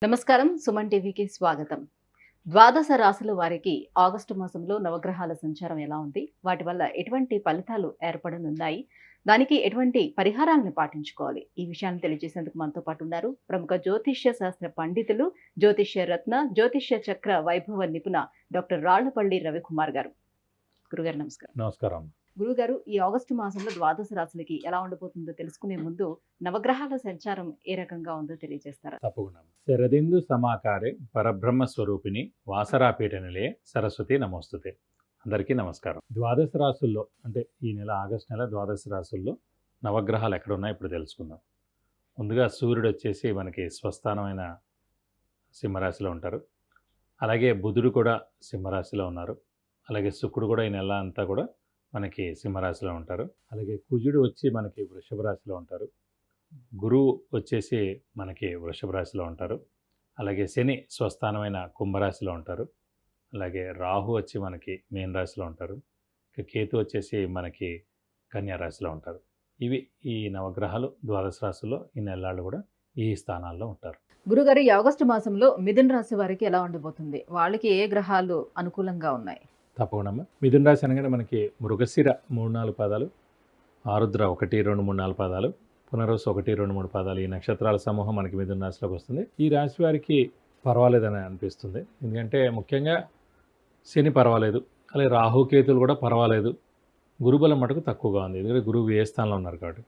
నమస్కారం. సుమన్ టీవీకి స్వాగతం. ద్వాదశ రాశుల వారికి ఆగస్టు మాసంలో నవగ్రహాల సంచారం ఎలా ఉంది? వాటి వల్ల ఎటువంటి ఫలితాలు ఏర్పడనున్నాయి? దానికి ఎటువంటి పరిహారాలను పాటించుకోవాలి? ఈ విషయాన్ని తెలియజేసేందుకు మనతో పాటు ఉన్నారు ప్రముఖ జ్యోతిష్య శాస్త్ర పండితులు, జ్యోతిష్య రత్న, జ్యోతిష్య చక్ర వైభవ నిపుణ డాక్టర్ రాళ్లపల్లి రవికుమార్ గారు. గురుగారు నమస్కారం. నమస్కారం. గురుగారు, ఈ ఆగస్టు మాసంలో ద్వాదశ రాశులకి ఎలా ఉండబోతుందో తెలుసుకునే ముందు నవగ్రహాల సంచారం ఏ రకంగా ఉందో తెలియజేస్తారా? తప్పకుండా. శరదిందు సమాకారే పరబ్రహ్మ స్వరూపిణి వాసరాపీఠ నిలయే సరస్వతి నమోస్తుతే. అందరికీ నమస్కారం. ద్వాదశ రాశుల్లో అంటే ఈ నెల ఆగస్టు నెల ద్వాదశ రాశుల్లో నవగ్రహాలు ఎక్కడున్నాయో ఇప్పుడు తెలుసుకుందాం. ముందుగా సూర్యుడు వచ్చేసి మనకి స్వస్థానమైన సింహరాశిలో ఉంటారు. అలాగే బుధుడు కూడా సింహరాశిలో ఉన్నారు. అలాగే శుక్రుడు కూడా ఈ నెల అంతా కూడా మనకి సింహరాశిలో ఉంటారు. అలాగే కుజుడు వచ్చి మనకి వృషభ రాశిలో ఉంటారు. గురువు వచ్చేసి మనకి వృషభ రాశిలో ఉంటారు. అలాగే శని స్వస్థానమైన కుంభరాశిలో ఉంటారు. అలాగే రాహు వచ్చి మనకి మీన రాశిలో ఉంటారు. ఇక కేతు వచ్చేసి మనకి కన్యా రాశిలో ఉంటారు. ఇవి ఈ నవగ్రహాలు ద్వాదశ రాశుల్లో ఈ నెలలు కూడా ఈ స్థానాల్లో ఉంటారు. గురుగారు, ఈ ఆగస్టు మాసంలో మిథున రాశి వారికి ఎలా ఉండబోతుంది? వాళ్ళకి ఏ గ్రహాలు అనుకూలంగా ఉన్నాయి? తప్పకుండా. మిథున రాశి అనగానే మనకి మృగశిర 3-4 పాదాలు, ఆరుద్ర 1, 2, 3, 4 పాదాలు, పునరుసు 1, 2, 3 పాదాలు, ఈ నక్షత్రాల సమూహం మనకి మిథున రాశిలోకి వస్తుంది. ఈ రాశి వారికి పర్వాలేదని అనిపిస్తుంది. ఎందుకంటే ముఖ్యంగా శని పర్వాలేదు, అలాగే రాహుకేతులు కూడా పర్వాలేదు. గురుబలం మటుకు తక్కువగా ఉంది. ఎందుకంటే గురువు ఏ స్థానంలో ఉన్నారు కాబట్టి.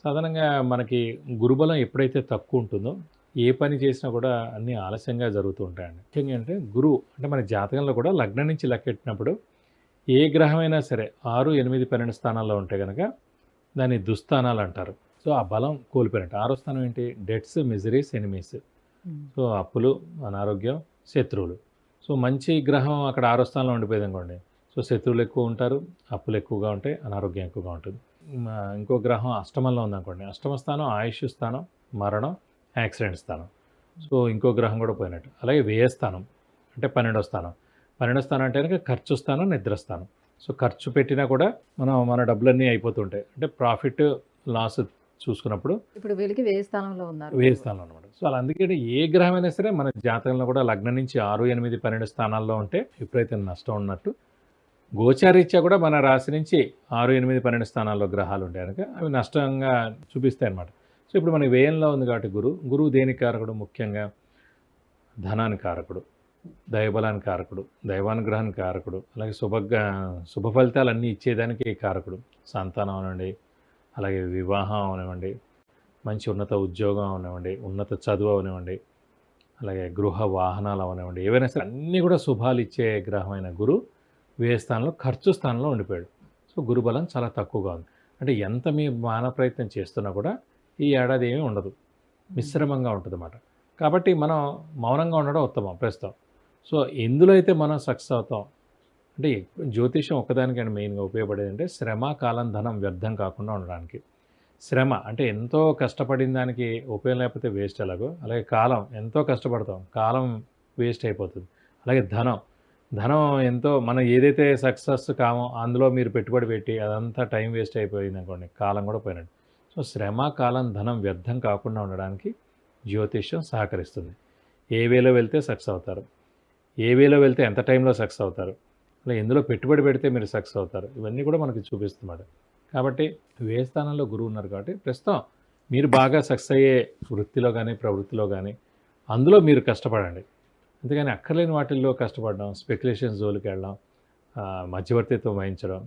సాధారణంగా మనకి గురుబలం ఎప్పుడైతే తక్కువ ఉంటుందో ఏ పని చేసినా కూడా అన్నీ ఆలస్యంగా జరుగుతూ ఉంటాయండి. ముఖ్యంగా అంటే గురువు అంటే మన జాతకంలో కూడా లగ్నం నుంచి లెక్కెట్టినప్పుడు ఏ గ్రహమైనా సరే 6, 8, 12 స్థానాల్లో ఉంటే కనుక దాన్ని దుస్థానాలు అంటారు. సో ఆ బలం కోల్పోయినట్టు. 6వ స్థానం ఏంటి? Debts, miseries, enemies. సో అప్పులు, అనారోగ్యం, శత్రువులు. సో మంచి గ్రహం అక్కడ 6వ స్థానంలో ఉండిపోయింది అనుకోండి, సో శత్రువులు ఎక్కువ ఉంటారు, అప్పులు ఎక్కువగా ఉంటాయి, అనారోగ్యం ఎక్కువగా ఉంటుంది. ఇంకో గ్రహం అష్టమంలో ఉందనుకోండి, అష్టమ స్థానం ఆయుష్ స్థానం, మరణం, యాక్సిడెంట్ స్థానం. సో ఇంకో గ్రహం కూడా పోయినట్టు. అలాగే వ్యయస్థానం అంటే 12వ స్థానం. 12వ స్థానం అంటే కనుక ఖర్చు స్థానం, నిద్రస్థానం. సో ఖర్చు పెట్టినా కూడా మన డబ్బులన్నీ అయిపోతుంటాయి. అంటే ప్రాఫిట్ లాస్ చూసుకున్నప్పుడు ఇప్పుడు వీళ్ళకి వ్యయ స్థానంలో ఉన్నారు. వ్యయ స్థానం అనమాట. సో అలా అందుకే ఏ గ్రహమైనా సరే మన జాతకంలో కూడా లగ్నం నుంచి 6, 8, 12 స్థానాల్లో ఉంటే విపరీత నష్టం ఉన్నట్టు. గోచారీత్యా కూడా మన రాశి నుంచి 6, 8, 12 స్థానాల్లో గ్రహాలు ఉంటాయి కనుక అవి నష్టంగా చూపిస్తాయి అన్నమాట. సో ఇప్పుడు మనకి వ్యయంలో ఉంది కాబట్టి గురువు దేనికి కారకుడు? ముఖ్యంగా ధనానికి కారకుడు, దైవబలానికి కారకుడు, దైవానుగ్రహానికి కారకుడు, అలాగే శుభ ఫలితాలన్నీ ఇచ్చేదానికి కారకుడు. సంతానం అవనివ్వండి, అలాగే వివాహం అవనివ్వండి, మంచి ఉన్నత ఉద్యోగం అవనివ్వండి, ఉన్నత చదువు అవనివ్వండి, అలాగే గృహ వాహనాలు అవనివ్వండి, ఏవైనా సరే అన్నీ కూడా శుభాలు ఇచ్చే గ్రహమైన గురువు వ్యయ స్థానంలో ఖర్చు స్థానంలో ఉండిపోయాడు. సో గురుబలం చాలా తక్కువగా ఉంది. అంటే ఎంత మీ మానవ ప్రయత్నం చేస్తున్నా కూడా ఈ ఏడాది ఏమీ ఉండదు, మిశ్రమంగా ఉంటుంది అన్నమాట. కాబట్టి మనం మౌనంగా ఉండడం ఉత్తమం ప్రస్తుతం. సో ఎందులో అయితే మనం సక్సెస్ అవుతాం అంటే జ్యోతిషం ఒక్కదానికైనా మెయిన్గా ఉపయోగపడేది అంటే శ్రమ, కాలం, ధనం వ్యర్థం కాకుండా ఉండడానికి. శ్రమ అంటే ఎంతో కష్టపడిన దానికి ఉపయోగం లేకపోతే వేస్ట్ ఎలాగో, అలాగే కాలం ఎంతో కష్టపడతాం, కాలం వేస్ట్ అయిపోతుంది. అలాగే ధనం ఎంతో మనం ఏదైతే సక్సెస్ కామో అందులో మీరు పెట్టుబడి పెట్టి అదంతా టైం వేస్ట్ అయిపోయింది అనుకోండి, కాలం కూడా పోయినట్టు. సో శ్రమ, కాలం, ధనం వ్యర్థం కాకుండా ఉండడానికి జ్యోతిష్యం సహకరిస్తుంది. ఏ వేలో వెళ్తే సక్సెస్ అవుతారు, ఏ వేలో వెళ్తే ఎంత టైంలో సక్సెస్ అవుతారు, అలా ఎందులో పెట్టుబడి పెడితే మీరు సక్సెస్ అవుతారు, ఇవన్నీ కూడా మనకి చూపిస్తున్నాడు. కాబట్టి వ్యయ స్థానంలో గురువు ఉన్నారు కాబట్టి ప్రస్తుతం మీరు బాగా సక్సెస్ అయ్యే వృత్తిలో కానీ ప్రవృత్తిలో కానీ అందులో మీరు కష్టపడండి. అంతేగాని అక్కర్లేని వాటిల్లో కష్టపడడం, స్పెక్యులేషన్స్ జోలికి వెళ్ళడం, మధ్యవర్తిత్వం వహించడం,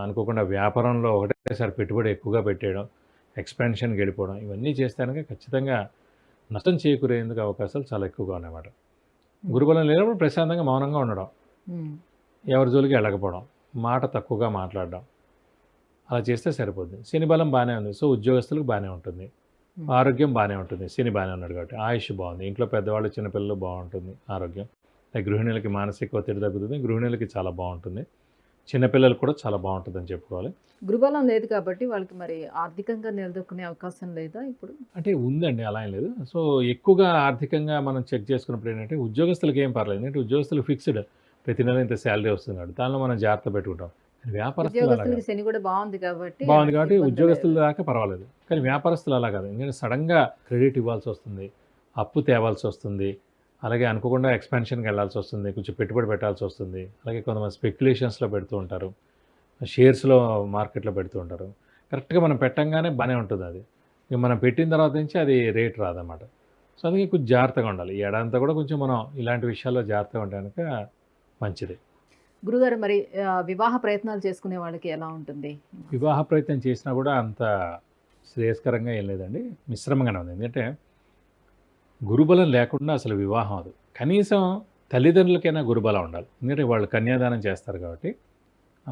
అనుకోకుండా వ్యాపారంలో ఒకటేసారి పెట్టుబడి ఎక్కువగా పెట్టేయడం, ఎక్స్పాన్షన్కి వెళ్ళిపోవడం, ఇవన్నీ చేస్తే ఖచ్చితంగా నష్టం చేకూరేందుకు అవకాశాలు చాలా ఎక్కువగా ఉన్నాయన్నమాట. గురుబలం లేనప్పుడు ప్రశాంతంగా మౌనంగా ఉండడం, ఎవరి జోలికి వెళ్ళకపోవడం, మాట తక్కువగా మాట్లాడడం, అలా చేస్తే సరిపోద్ది. శని బలం బాగానే ఉంది, సో ఉద్యోగస్తులకు బాగానే ఉంటుంది, ఆరోగ్యం బాగానే ఉంటుంది. శని బాగానే ఉన్నాడు కాబట్టి ఆయుష్ బాగుంది, ఇంట్లో పెద్దవాళ్ళు చిన్నపిల్లలు బాగుంటుంది ఆరోగ్యం. గృహిణులకి మానసిక ఒత్తిడి తగ్గుతుంది, గృహిణులకి చాలా బాగుంటుంది, చిన్నపిల్లలు కూడా చాలా బాగుంటుందని చెప్పుకోవాలి. గురుబలం లేదు కాబట్టి వాళ్ళకి మరి ఆర్థికంగా నిలదొక్కునే అవకాశం లేదా ఇప్పుడు? అంటే ఉందండి, అలా ఏం లేదు. సో ఎక్కువగా ఆర్థికంగా మనం చెక్ చేసుకున్నప్పుడు ఏంటంటే ఉద్యోగస్తులకి ఏం పర్లేదు, ఎందుకంటే ఉద్యోగస్తులు ఫిక్స్డ్ ప్రతి నెల ఇంత శాలరీ వస్తుంది కాబట్టి దానిలో మనం జాగ్రత్త పెట్టుకుంటాం. వ్యాపారస్తులు శని కూడా బాగుంది కాబట్టి ఉద్యోగస్తుల దాకా పర్వాలేదు, కానీ వ్యాపారస్తులు అలా కాదు. ఎందుకంటే సడన్గా క్రెడిట్ ఇవ్వాల్సి వస్తుంది, అప్పు తేవాల్సి వస్తుంది, అలాగే అనుకోకుండా ఎక్స్పాన్షన్కి వెళ్ళాల్సి వస్తుంది, కొంచెం పెట్టుబడి పెట్టాల్సి వస్తుంది, అలాగే కొంతమంది స్పెక్యులేషన్స్లో పెడుతూ ఉంటారు, షేర్స్లో మార్కెట్లో పెడుతూ ఉంటారు. కరెక్ట్గా మనం పెట్టంగానే బాగానే ఉంటుంది అది, ఇక మనం పెట్టిన తర్వాత నుంచి అది రేట్ రాదన్నమాట. సో అందుకే కొంచెం జాగ్రత్తగా ఉండాలి. ఈ ఏడాదంతా కూడా కొంచెం మనం ఇలాంటి విషయాల్లో జాగ్రత్తగా ఉంటే కనుక మంచిది. గురుగారు మరి వివాహ ప్రయత్నాలు చేసుకునే వాళ్ళకి ఎలా ఉంటుంది? వివాహ ప్రయత్నం చేసినా కూడా అంత శ్రేయస్కరంగా ఏం లేదండి, మిశ్రమంగానే ఉంది. ఎందుకంటే గురుబలం లేకుండా అసలు వివాహం అది. కనీసం తల్లిదండ్రులకైనా గురుబలం ఉండాలి. ఎందుకంటే వాళ్ళు కన్యాదానం చేస్తారు కాబట్టి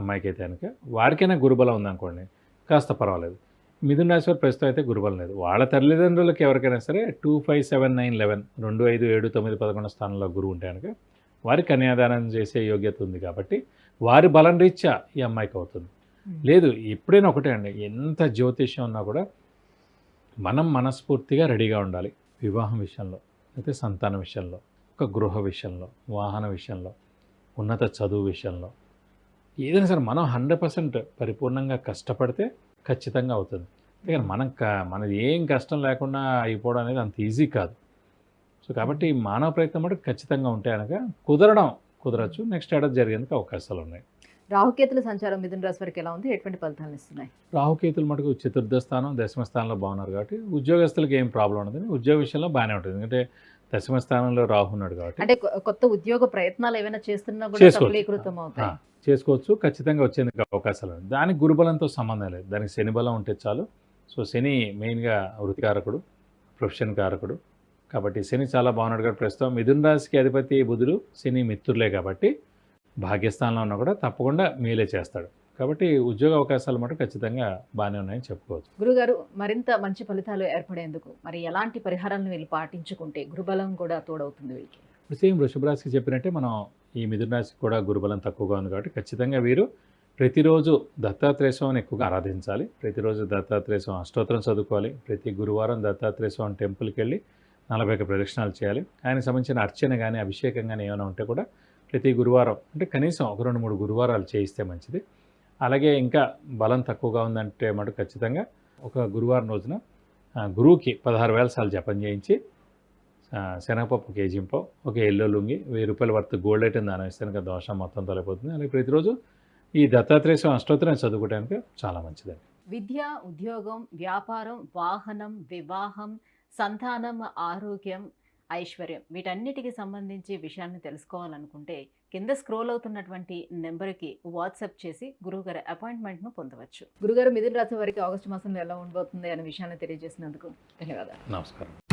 అమ్మాయికైతే కనుక వారికైనా గురుబలం ఉందనుకోండి కాస్త పర్వాలేదు. మిథున రాశి వారు ప్రస్తుతం అయితే గురుబలం లేదు. వాళ్ళ తల్లిదండ్రులకి ఎవరికైనా సరే 2, 5, 7, 9, 11 2, 5, 7, 9, 11 స్థానంలో గురువు ఉంటే కనుక వారి కన్యాదానం చేసే యోగ్యత ఉంది కాబట్టి వారి బలం రీత్యా ఈ అమ్మాయికి అవుతుంది. లేదు ఎప్పుడైనా ఒకటే అండి, ఎంత జ్యోతిష్యం ఉన్నా కూడా మనం మనస్ఫూర్తిగా రెడీగా ఉండాలి. వివాహం విషయంలో, అయితే సంతాన విషయంలో, ఒక గృహ విషయంలో, వాహన విషయంలో, ఉన్నత చదువు విషయంలో, ఏదైనా సరే మనం 100% పరిపూర్ణంగా కష్టపడితే ఖచ్చితంగా అవుతుంది. అందుకని మనది ఏం కష్టం లేకుండా అయిపోవడం అనేది అంత ఈజీ కాదు. సో కాబట్టి మానవ ప్రయత్నం మటుకు ఖచ్చితంగా ఉంటే కనుక కుదరచ్చు. నెక్స్ట్ ఏడాది జరిగేందుకు అవకాశాలు ఉన్నాయి. రాహుకేతుల సంచారం మిథున రాశి వారికి ఎలా ఉంది? ఎటువంటి ఫలితాలను ఇస్తున్నాయి? రాహుకేతులు మటుకు చతుర్థ స్థానం, దశమ స్థానంలో బాగున్నారు కాబట్టి ఉద్యోగస్తులకు ఏం ప్రాబ్లం ఉండదు. ఉద్యోగ విషయంలో బాగానే ఉంటుంది. ఎందుకంటే దశమ స్థానంలో రాహు ఉన్నాడు కాబట్టి అంటే కొత్త ఉద్యోగ ప్రయత్నాలు ఏమైనా చేస్తున్నా కూడా చేసుకోవచ్చు. సఫలీకృతం అవుతాయి. చేసుకోవచ్చు, ఖచ్చితంగా వచ్చేందుకు అవకాశాలు ఉన్నాయి. దానికి గురుబలంతో సంబంధం లేదు, దానికి శని బలం ఉంటే చాలు. సో శని మెయిన్గా వృత్తికారకుడు, ప్రొఫెషన్ కారకుడు కాబట్టి శని చాలా బాగున్నాడు కాబట్టి ప్రస్తుతం మిథున రాశికి అధిపతి బుధుడు, శని మిత్రులే కాబట్టి భాగ్యస్థానంలో ఉన్నా కూడా తప్పకుండా మేలే చేస్తాడు. కాబట్టి ఉద్యోగ అవకాశాలు మటు ఖచ్చితంగా బాగానే ఉన్నాయని చెప్పుకోవచ్చు. గురుగారు మరింత మంచి ఫలితాలు ఏర్పడేందుకు మరి ఎలాంటి పరిహారాలను వీళ్ళు పాటించుకుంటే గురుబలం కూడా తోడవుతుంది వీళ్ళకి? ఇప్పుడు సేమ్ వృషభ రాశికి చెప్పినట్టే మనం ఈ మిథున రాశికి కూడా గురుబలం తక్కువగా ఉంది కాబట్టి ఖచ్చితంగా వీరు ప్రతిరోజు దత్తాత్రేయ స్వామిని ఎక్కువగా ఆరాధించాలి. ప్రతిరోజు దత్తాత్రేయ స్వామి అష్టోత్తరం చదువుకోవాలి. ప్రతి గురువారం దత్తాత్రేయ స్వామి టెంపుల్కి వెళ్ళి 41 ప్రదక్షిణాలు చేయాలి. ఆయనకు సంబంధించిన అర్చన కానీ అభిషేకం కానీ ఏమైనా ఉంటే కూడా ప్రతి గురువారం అంటే కనీసం ఒక 2-3 గురువారాలు చేయిస్తే మంచిది. అలాగే ఇంకా బలం తక్కువగా ఉందంటే మటు ఖచ్చితంగా ఒక గురువారం రోజున గురువుకి 16,000 సార్లు జపం చేయించి శనగపప్పు కేజీంపో, ఒక ఎల్లో లుంగి, 1000 రూపాయల వర్త్ గోల్డ్ ఐటెం దానం ఇస్తే కనుక దోషం మొత్తం తొలగిపోతుంది. అలాగే ప్రతిరోజు ఈ దత్తాత్రేయ స్వామి అష్టోత్తరం చదువుకోవడానికి చాలా మంచిదండి. విద్య, ఉద్యోగం, వ్యాపారం, వాహనం, వివాహం, సంతానం, ఆరోగ్యం, ఐశ్వర్యం వీటన్నిటికి సంబంధించి విషయాన్ని తెలుసుకోవాలనుకుంటే కింద స్క్రోల్ అవుతున్నటువంటి నెంబర్కి వాట్సాప్ చేసి గురువుగారి అపాయింట్మెంట్ను పొందవచ్చు. గురుగారు మిథున రాశి వారికి ఆగస్టు మాసంలో ఎలా ఉండబోతుంది అనే విషయాన్ని తెలియజేసినందుకు ధన్యవాదాలు. నమస్కారం.